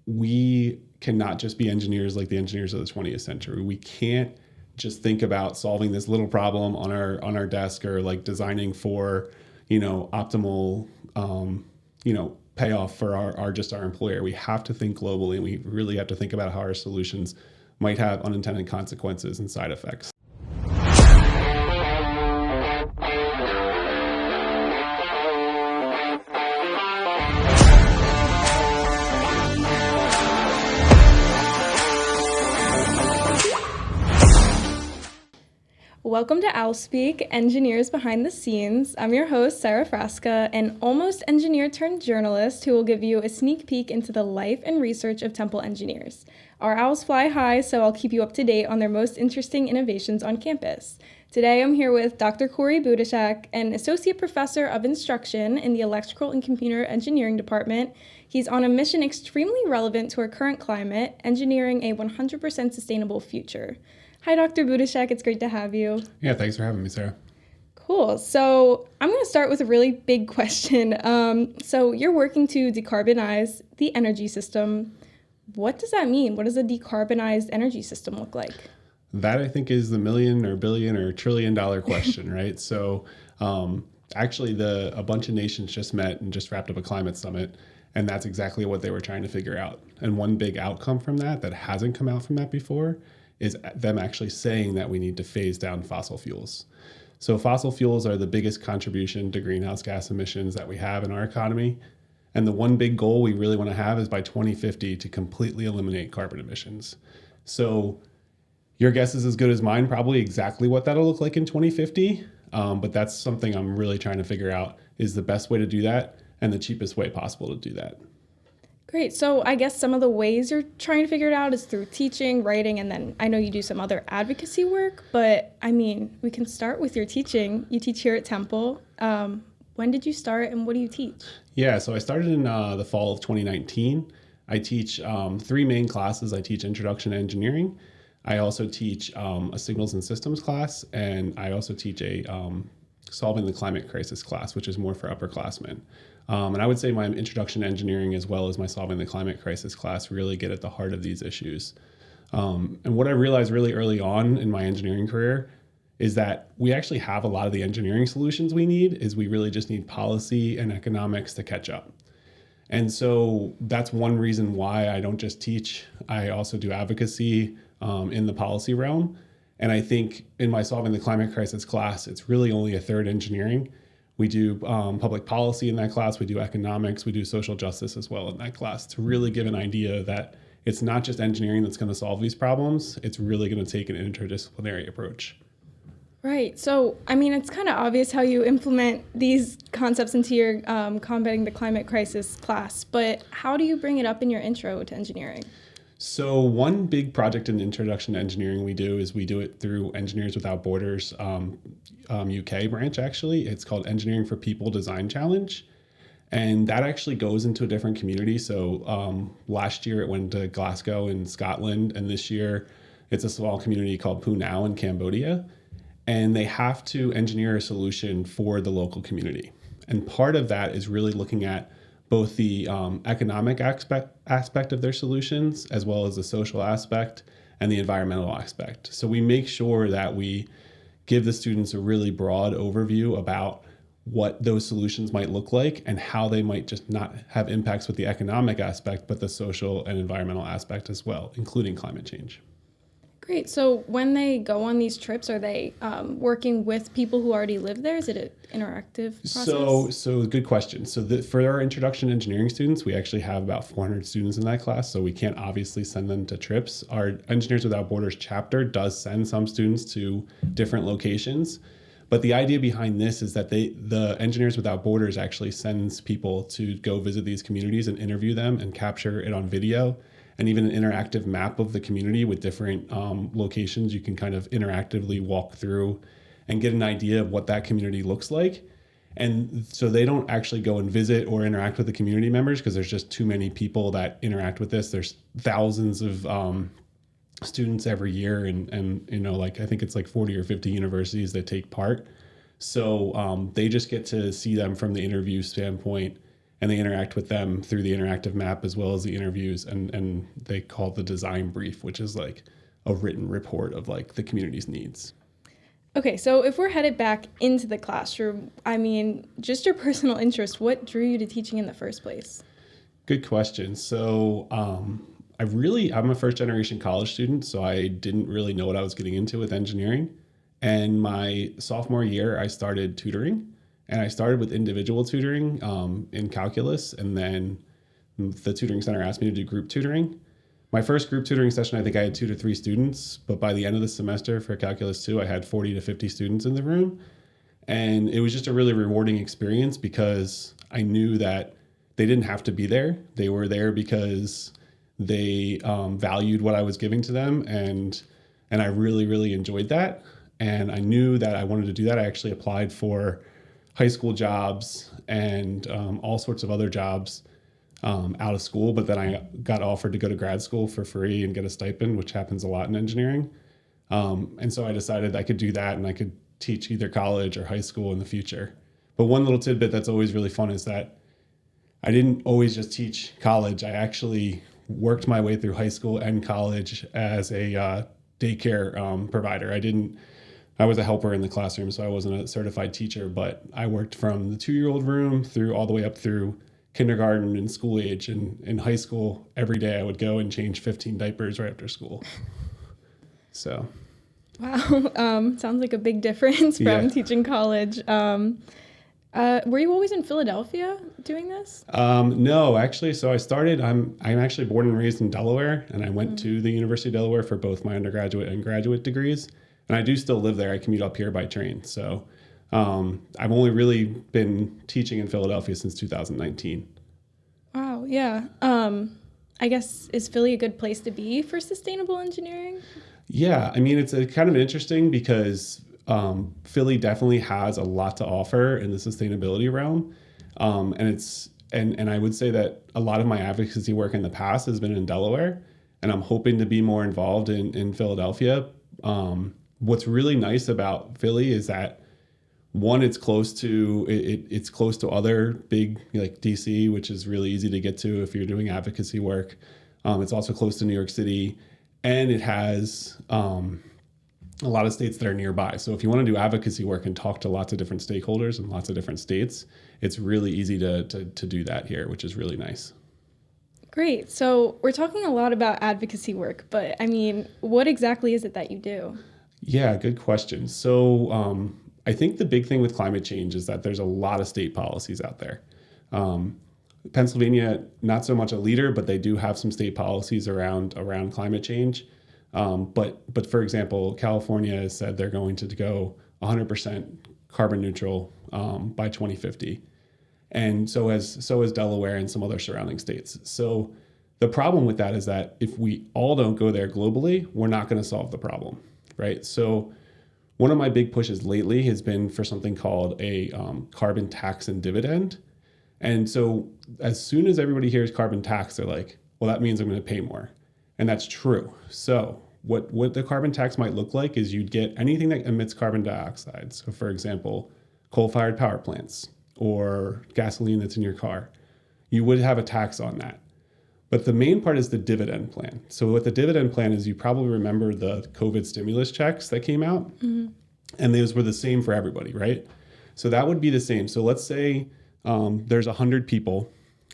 we cannot just be engineers like the engineers of the 20th century. We can't just think about solving this little problem on our desk or like designing for, optimal, payoff for our employer. We have to think globally, and we really have to think about how our solutions might have unintended consequences and side effects. Welcome to Owl Speak, Engineers Behind the Scenes. I'm your host, Sarah Frasca, an almost engineer turned journalist who will give you a sneak peek into the life and research of Temple engineers. Our owls fly high, so I'll keep you up to date on their most interesting innovations on campus. Today I'm here with Dr. Cory Budischak, an associate professor of instruction in the Electrical and Computer Engineering Department. He's on a mission extremely relevant to our current climate, engineering a 100% sustainable future. Hi, Dr. Budischak. It's great to have you. Yeah, thanks for having me, Sarah. Cool. So I'm going to start with a really big question. So you're working to decarbonize the energy system. What does that mean? What does a decarbonized energy system look like? That, I think, is the million or billion or $1 trillion question, right? So actually, a bunch of nations just met and just wrapped up a climate summit, and that's exactly what they were trying to figure out. And one big outcome from that hasn't come out from that before is them actually saying that we need to phase down fossil fuels. So fossil fuels are the biggest contribution to greenhouse gas emissions that we have in our economy. And the one big goal we really want to have is by 2050 to completely eliminate carbon emissions. So your guess is as good as mine, probably exactly what that'll look like in 2050. But that's something I'm really trying to figure out is the best way to do that and the cheapest way possible to do that. Great. So I guess some of the ways you're trying to figure it out is through teaching, writing, and then I know you do some other advocacy work, but I mean, we can start with your teaching. You teach here at Temple. When did you start and what do you teach? Yeah, so I started in the fall of 2019. I teach three main classes. I teach Introduction to Engineering. I also teach a Signals and Systems class, and I also teach a Solving the Climate Crisis class, which is more for upperclassmen. And I would say my Introduction to Engineering as well as my Solving the Climate Crisis class really get at the heart of these issues. And what I realized really early on in my engineering career is that we actually have a lot of the engineering solutions we need, is we really just need policy and economics to catch up. And so that's one reason why I don't just teach, I also do advocacy in the policy realm. And I think in my Solving the Climate Crisis class, it's really only a third engineering. We do public policy in that class. We do economics. We do social justice as well in that class to really give an idea that it's not just engineering that's going to solve these problems. It's really going to take an interdisciplinary approach. Right. So, I mean, it's kind of obvious how you implement these concepts into your combating the climate crisis class, but how do you bring it up in your intro to engineering? So one big project in Introduction to Engineering we do it through Engineers Without Borders UK branch, actually. It's called Engineering for People Design Challenge. And that actually goes into a different community. So last year it went to Glasgow in Scotland, and this year it's a small community called Punao in Cambodia. And they have to engineer a solution for the local community. And part of that is really looking at both the economic aspect of their solutions, as well as the social aspect and the environmental aspect. So we make sure that we give the students a really broad overview about what those solutions might look like and how they might just not have impacts with the economic aspect, but the social and environmental aspect as well, including climate change. Great. So when they go on these trips, are they working with people who already live there? Is it an interactive process? So good question. So for our Introduction to Engineering students, we actually have about 400 students in that class, so we can't obviously send them to trips. Our Engineers Without Borders chapter does send some students to different locations, but the idea behind this is that the Engineers Without Borders actually sends people to go visit these communities and interview them and capture it on video, and even an interactive map of the community with different locations you can kind of interactively walk through and get an idea of what that community looks like. And so they don't actually go and visit or interact with the community members because there's just too many people that interact with this. There's thousands of students every year, and I think it's like 40 or 50 universities that take part. So they just get to see them from the interview standpoint and they interact with them through the interactive map as well as the interviews, and they call it the design brief, which is like a written report of like the community's needs. Okay, so if we're headed back into the classroom, I mean, just your personal interest, what drew you to teaching in the first place? Good question. So I'm a first generation college student, so I didn't really know what I was getting into with engineering. And my sophomore year, I started tutoring, and I started with individual tutoring in calculus. And then the tutoring center asked me to do group tutoring. My first group tutoring session, I think I had 2 to 3 students, but by the end of the semester for Calculus 2, I had 40 to 50 students in the room. And it was just a really rewarding experience because I knew that they didn't have to be there. They were there because they valued what I was giving to them, and I really, really enjoyed that. And I knew that I wanted to do that. I actually applied for high school jobs and all sorts of other jobs out of school, but then I got offered to go to grad school for free and get a stipend, which happens a lot in engineering. And so I decided I could do that and I could teach either college or high school in the future. But one little tidbit that's always really fun is that I didn't always just teach college. I actually worked my way through high school and college as a daycare provider. I was a helper in the classroom, so I wasn't a certified teacher, but I worked from the 2-year-old room through all the way up through kindergarten and school age. And in high school, every day I would go and change 15 diapers right after school. So. Wow. Sounds like a big difference from teaching college. Were you always in Philadelphia doing this? No, actually. So I'm actually born and raised in Delaware, and I went to the University of Delaware for both my undergraduate and graduate degrees. And I do still live there. I commute up here by train. So I've only really been teaching in Philadelphia since 2019. Wow, yeah. I guess, is Philly a good place to be for sustainable engineering? Yeah, I mean, it's kind of interesting because Philly definitely has a lot to offer in the sustainability realm. And I would say that a lot of my advocacy work in the past has been in Delaware, and I'm hoping to be more involved in Philadelphia. What's really nice about Philly is that one, it's close to other big like DC, which is really easy to get to if you're doing advocacy work. It's also close to New York City, and it has a lot of states that are nearby. So if you want to do advocacy work and talk to lots of different stakeholders in lots of different states, it's really easy to do that here, which is really nice. Great. So we're talking a lot about advocacy work, but I mean, what exactly is it that you do? Yeah, good question. So I think the big thing with climate change is that there's a lot of state policies out there. Pennsylvania, not so much a leader, but they do have some state policies around climate change. But for example, California has said they're going to go 100% carbon neutral by 2050. And so has Delaware and some other surrounding states. So the problem with that is that if we all don't go there globally, we're not going to solve the problem, right? So one of my big pushes lately has been for something called a carbon tax and dividend. And so as soon as everybody hears carbon tax, they're like, well, that means I'm going to pay more. And that's true. So what the carbon tax might look like is you'd get anything that emits carbon dioxide. So for example, coal-fired power plants or gasoline that's in your car. You would have a tax on that. But the main part is the dividend plan. So what the dividend plan is, you probably remember the COVID stimulus checks that came out. Mm-hmm. And those were the same for everybody, right? So that would be the same. So let's say there's 100 people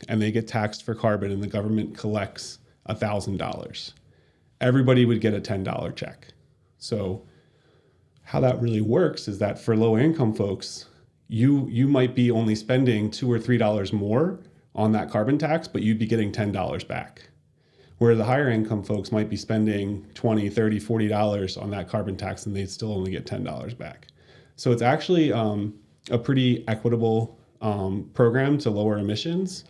and they get taxed for carbon and the government collects $1,000. Everybody would get a $10 check. So how that really works is that for low income folks, you might be only spending $2 or $3 more on that carbon tax, but you'd be getting $10 back. Where the higher income folks might be spending $20, $30, $40 on that carbon tax and they'd still only get $10 back. So it's actually a pretty equitable program to lower emissions.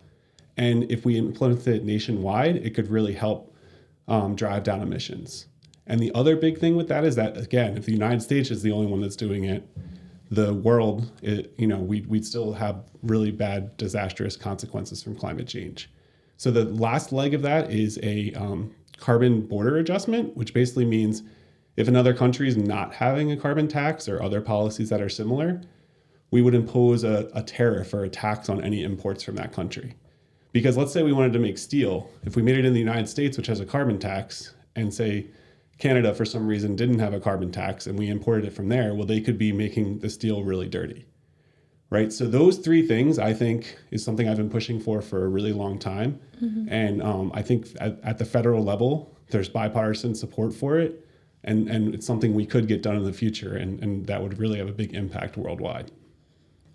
And if we implement it nationwide, it could really help drive down emissions. And the other big thing with that is that, again, if the United States is the only one that's doing it, the world, we'd still have really bad, disastrous consequences from climate change. So the last leg of that is a carbon border adjustment, which basically means if another country is not having a carbon tax or other policies that are similar, we would impose a tariff or a tax on any imports from that country. Because let's say we wanted to make steel. If we made it in the United States, which has a carbon tax, and say Canada for some reason didn't have a carbon tax and we imported it from there, well, they could be making the steel really dirty, right? So those three things, I think, is something I've been pushing for a really long time. And I think at the federal level, there's bipartisan support for it. And it's something we could get done in the future, and that would really have a big impact worldwide.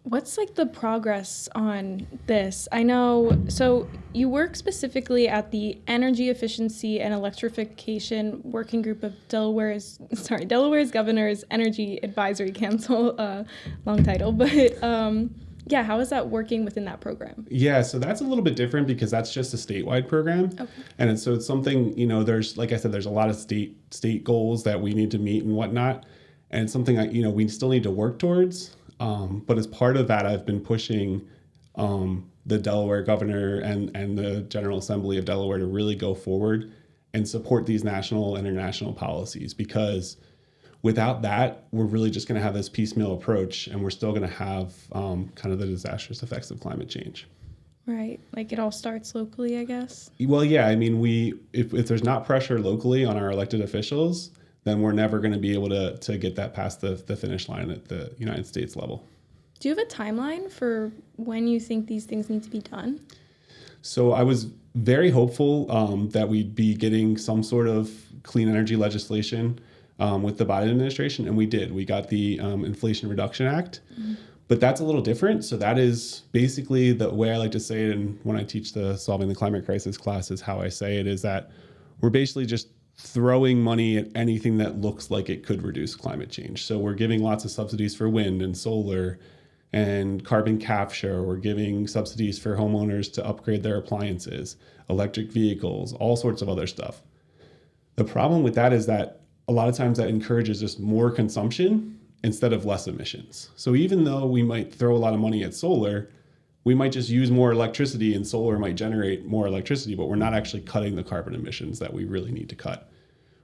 What's like the progress on this? I know, so you work specifically at the Energy Efficiency and Electrification Working Group of Delaware's Governor's Energy Advisory Council, long title, but yeah, how is that working within that program? Yeah, so that's a little bit different because that's just a statewide program. Okay. And it's something, there's, like I said, there's a lot of state goals that we need to meet and whatnot. And it's something we still need to work towards. But as part of that, I've been pushing the Delaware governor and the General Assembly of Delaware to really go forward and support these national and international policies, because without that, we're really just going to have this piecemeal approach, and we're still going to have kind of the disastrous effects of climate change. Right. Like it all starts locally, I guess. Well, yeah. I mean, if there's not pressure locally on our elected officials, then we're never going to be able to get that past the finish line at the United States level. Do you have a timeline for when you think these things need to be done? So I was very hopeful that we'd be getting some sort of clean energy legislation with the Biden administration, and we did. We got the Inflation Reduction Act, but that's a little different. So that is basically the way I like to say it, and when I teach the Solving the Climate Crisis class is how I say it, is that we're basically just throwing money at anything that looks like it could reduce climate change. So we're giving lots of subsidies for wind and solar and carbon capture. We're giving subsidies for homeowners to upgrade their appliances, electric vehicles, all sorts of other stuff. The problem with that is that a lot of times that encourages just more consumption instead of less emissions. So even though we might throw a lot of money at solar, we might just use more electricity, and solar might generate more electricity, but we're not actually cutting the carbon emissions that we really need to cut.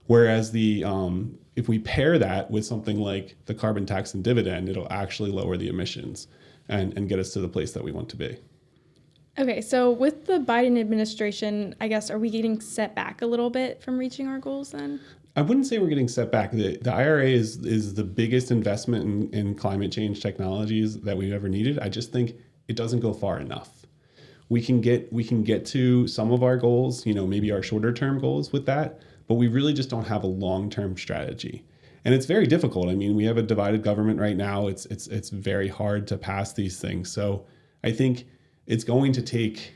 Whereas if we pair that with something like the carbon tax and dividend, it'll actually lower the emissions and get us to the place that we want to be. Okay, so with the Biden administration, I guess, are we getting set back a little bit from reaching our goals then? I wouldn't say we're getting set back. The IRA is the biggest investment in climate change technologies that we've ever needed. I just think it doesn't go far enough. We can get to some of our goals, maybe our shorter term goals with that, but we really just don't have a long-term strategy. And it's very difficult. I mean, we have a divided government right now. It's very hard to pass these things. So I think it's going to take,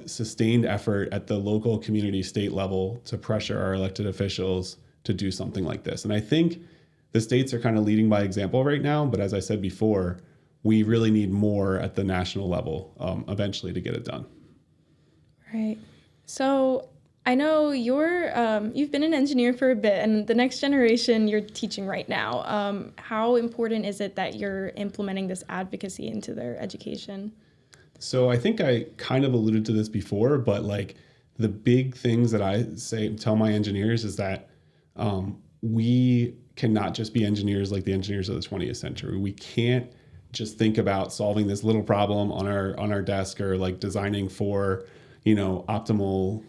sustained effort at the local, community, state level to pressure our elected officials to do something like this. And I think the states are kind of leading by example right now, but as I said before, we really need more at the national level eventually to get it done. Right. So I know you've been an engineer for a bit, and the next generation you're teaching right now. How important is it that you're implementing this advocacy into their education? So I think I kind of alluded to this before, but like the big things that I tell my engineers is that we cannot just be engineers like the engineers of the 20th century. We can't just think about solving this little problem on our desk, or like designing for, optimal,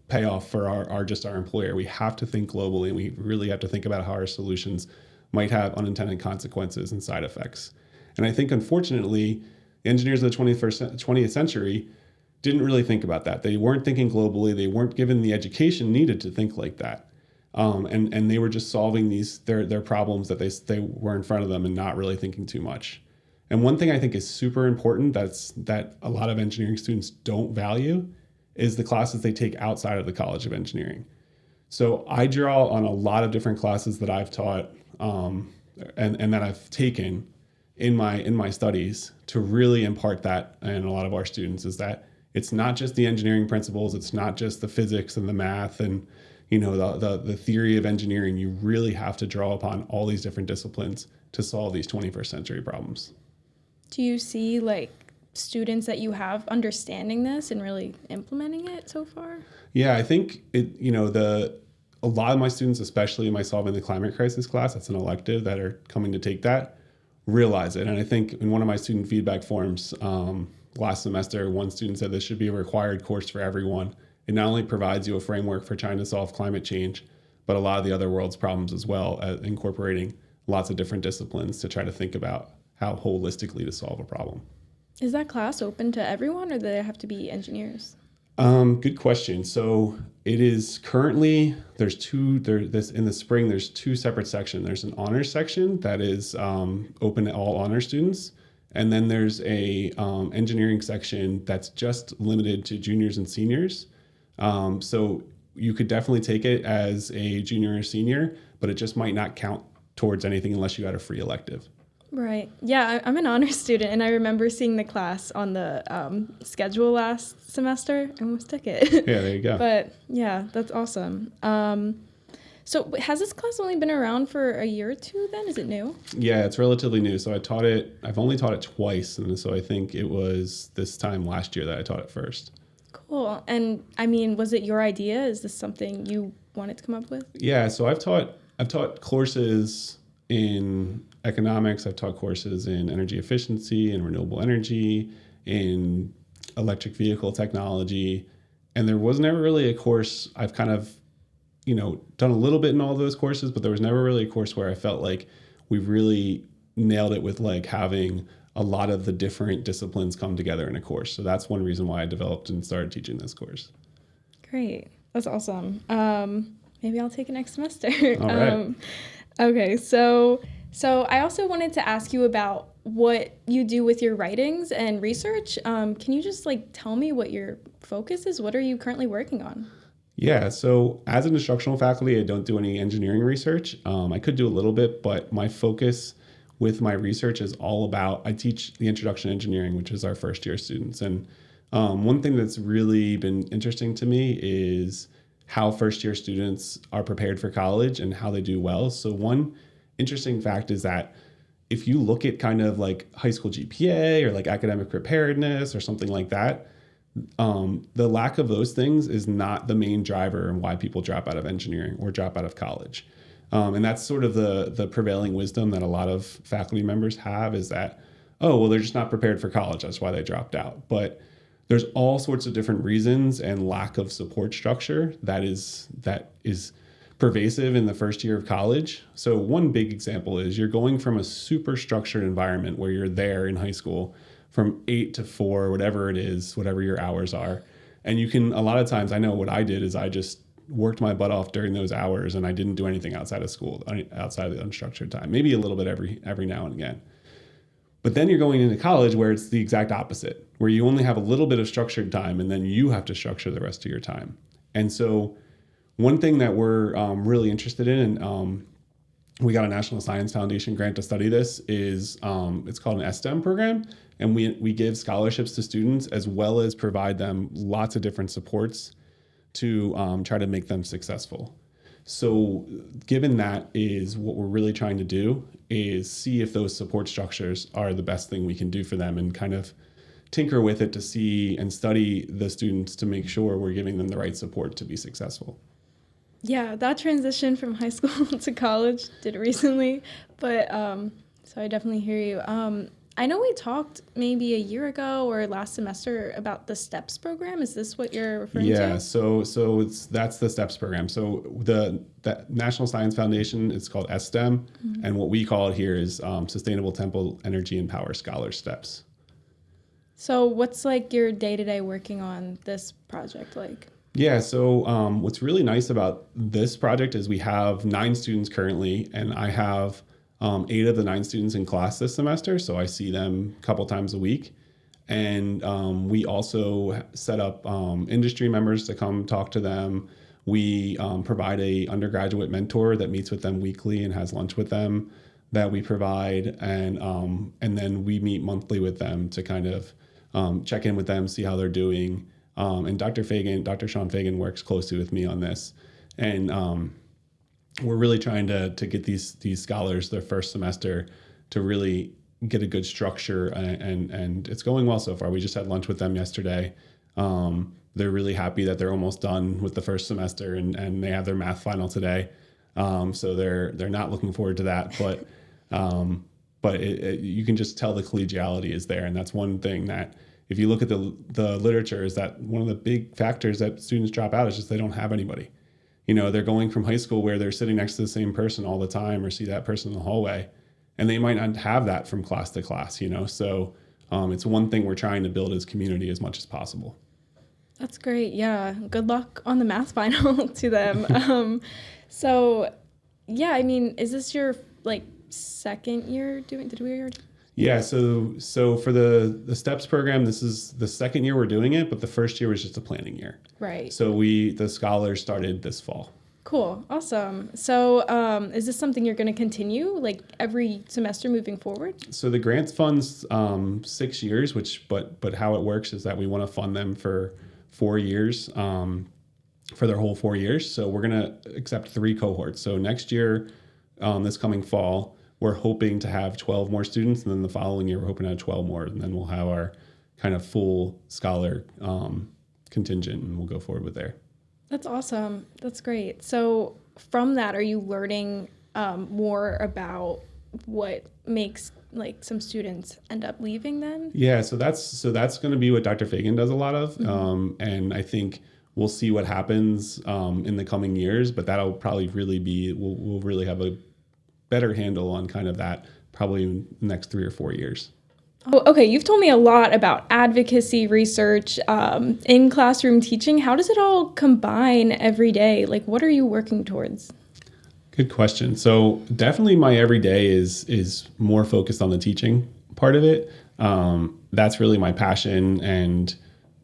payoff for our employer. We have to think globally, and we really have to think about how our solutions might have unintended consequences and side effects. And I think, unfortunately, engineers of the 20th century didn't really think about that. They weren't thinking globally. They weren't given the education needed to think like that. And they were just solving their problems that they were in front of them and not really thinking too much. And one thing I think is super important that a lot of engineering students don't value is the classes they take outside of the College of Engineering. So I draw on a lot of different classes that I've taught and that I've taken in my studies to really impart that in a lot of our students, is that it's not just the engineering principles, it's not just the physics and the math and the theory of engineering. You really have to draw upon all these different disciplines to solve these 21st century problems. Do you see students that you have understanding this and really implementing it so far? Yeah, I think a lot of my students, especially in my Solving the Climate Crisis class, that's an elective, that are coming to take that, realize it. And I think in one of my student feedback forms last semester, one student said this should be a required course for everyone. It not only provides you a framework for trying to solve climate change, but a lot of the other world's problems as well, incorporating lots of different disciplines to try to think about how holistically to solve a problem. Is that class open to everyone, or do they have to be engineers? Good question. So it is currently, in the spring, there's two separate sections. There's an honors section that is open to all honor students. And then there's a engineering section that's just limited to juniors and seniors. So you could definitely take it as a junior or senior, but it just might not count towards anything unless you had a free elective. Right. Yeah, I'm an honors student, and I remember seeing the class on the schedule last semester. I almost took it. Yeah, there you go. But yeah, that's awesome. So has this class only been around for a year or two then? Is it new? Yeah, it's relatively new. So I've only taught it twice. And so I think it was this time last year that I taught it first. Cool. And I mean, was it your idea? Is this something you wanted to come up with? Yeah, so I've taught courses in economics. I've taught courses in energy efficiency and renewable energy, in electric vehicle technology. And there was never really a course. I've kind of, done a little bit in all those courses, but there was never really a course where I felt like we really nailed it with like having a lot of the different disciplines come together in a course. So that's one reason why I developed and started teaching this course. Great. That's awesome. Maybe I'll take it next semester. All right. Okay. So I also wanted to ask you about what you do with your writings and research. Can you just tell me what your focus is? What are you currently working on? Yeah, so as an instructional faculty, I don't do any engineering research. I could do a little bit, but my focus with my research is all about, I teach the introduction to engineering, which is our first year students. And one thing that's really been interesting to me is how first year students are prepared for college and how they do well. So one interesting fact is that if you look at kind of like high school GPA or like academic preparedness or something like that, the lack of those things is not the main driver in why people drop out of engineering or drop out of college. And that's sort of the prevailing wisdom that a lot of faculty members have, is that, oh, well, they're just not prepared for college. That's why they dropped out. But there's all sorts of different reasons and lack of support structure that is pervasive in the first year of college. So one big example is you're going from a super structured environment where you're there in high school from 8 to 4, whatever it is, whatever your hours are. And you can, a lot of times, I know what I did is I just worked my butt off during those hours and I didn't do anything outside of school, outside of the unstructured time, maybe a little bit every now and again. But then you're going into college where it's the exact opposite, where you only have a little bit of structured time and then you have to structure the rest of your time. And so one thing that we're really interested in, and we got a National Science Foundation grant to study this, is it's called an STEM program. And we give scholarships to students as well as provide them lots of different supports to try to make them successful. So given that is what we're really trying to do, is see if those support structures are the best thing we can do for them and kind of tinker with it to see and study the students to make sure we're giving them the right support to be successful. Yeah, that transition from high school to college did recently, but so I definitely hear you. I know we talked maybe a year ago or last semester about the STEPS program. Is this what you're referring to? Yeah, so that's the STEPS program. So the National Science Foundation, it's called STEM, and what we call it here is Sustainable Temple Energy and Power Scholar STEPS. So what's your day-to-day working on this project like? Yeah, so what's really nice about this project is we have 9 students currently, and I have 8 of the 9 students in class this semester, so I see them a couple times a week. And we also set up industry members to come talk to them. We provide a undergraduate mentor that meets with them weekly and has lunch with them that we provide. And then we meet monthly with them to kind of check in with them, see how they're doing. And Dr. Sean Fagan works closely with me on this. And we're really trying to get these scholars their first semester to really get a good structure, and it's going well so far. We just had lunch with them yesterday. They're really happy that they're almost done with the first semester, and they have their math final today. So they're not looking forward to that, but but you can just tell the collegiality is there. And that's one thing that, if you look at the literature, is that one of the big factors that students drop out is just they don't have anybody. They're going from high school where they're sitting next to the same person all the time or see that person in the hallway, and they might not have that from class to class, So it's one thing we're trying to build as community as much as possible. That's great. Yeah. Good luck on the math final to them. So, yeah, I mean, is this your second year doing? Did we already? Yeah, so for the STEPS program, this is the second year we're doing it, but the first year was just a planning year. Right. So the scholars started this fall. Cool. Awesome. So is this something you're going to continue every semester moving forward? So the grants fund's 6 years, but how it works is that we want to fund them for 4 years, for their whole 4 years. So we're going to accept 3 cohorts. So next year, this coming fall, we're hoping to have 12 more students, and then the following year we're hoping to have 12 more, and then we'll have our kind of full scholar contingent, and we'll go forward with there. That's awesome. That's great. So from that, are you learning more about what makes some students end up leaving then? Yeah, so that's going to be what Dr. Fagan does a lot of, and I think we'll see what happens in the coming years, but that'll probably really be we'll really have a better handle on kind of that probably in the next 3 or 4 years. Oh, okay. You've told me a lot about advocacy research in classroom teaching. How does it all combine every day? What are you working towards? Good question. So definitely my everyday is more focused on the teaching part of it. That's really my passion.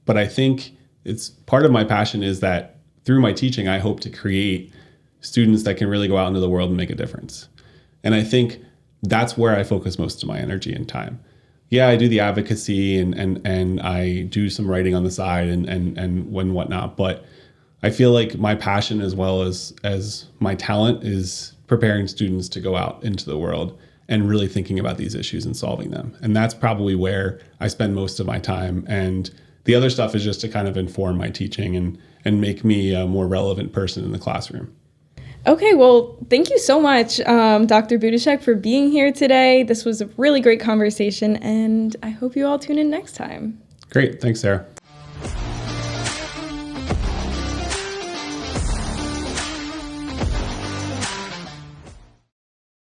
But I think it's part of my passion is that through my teaching, I hope to create students that can really go out into the world and make a difference. And I think that's where I focus most of my energy and time. Yeah, I do the advocacy and I do some writing on the side and whatnot, but I feel like my passion as well as my talent is preparing students to go out into the world and really thinking about these issues and solving them. And that's probably where I spend most of my time. And the other stuff is just to kind of inform my teaching and make me a more relevant person in the classroom. Okay, well, thank you so much, Dr. Budischak, for being here today. This was a really great conversation, and I hope you all tune in next time. Great. Thanks, Sarah.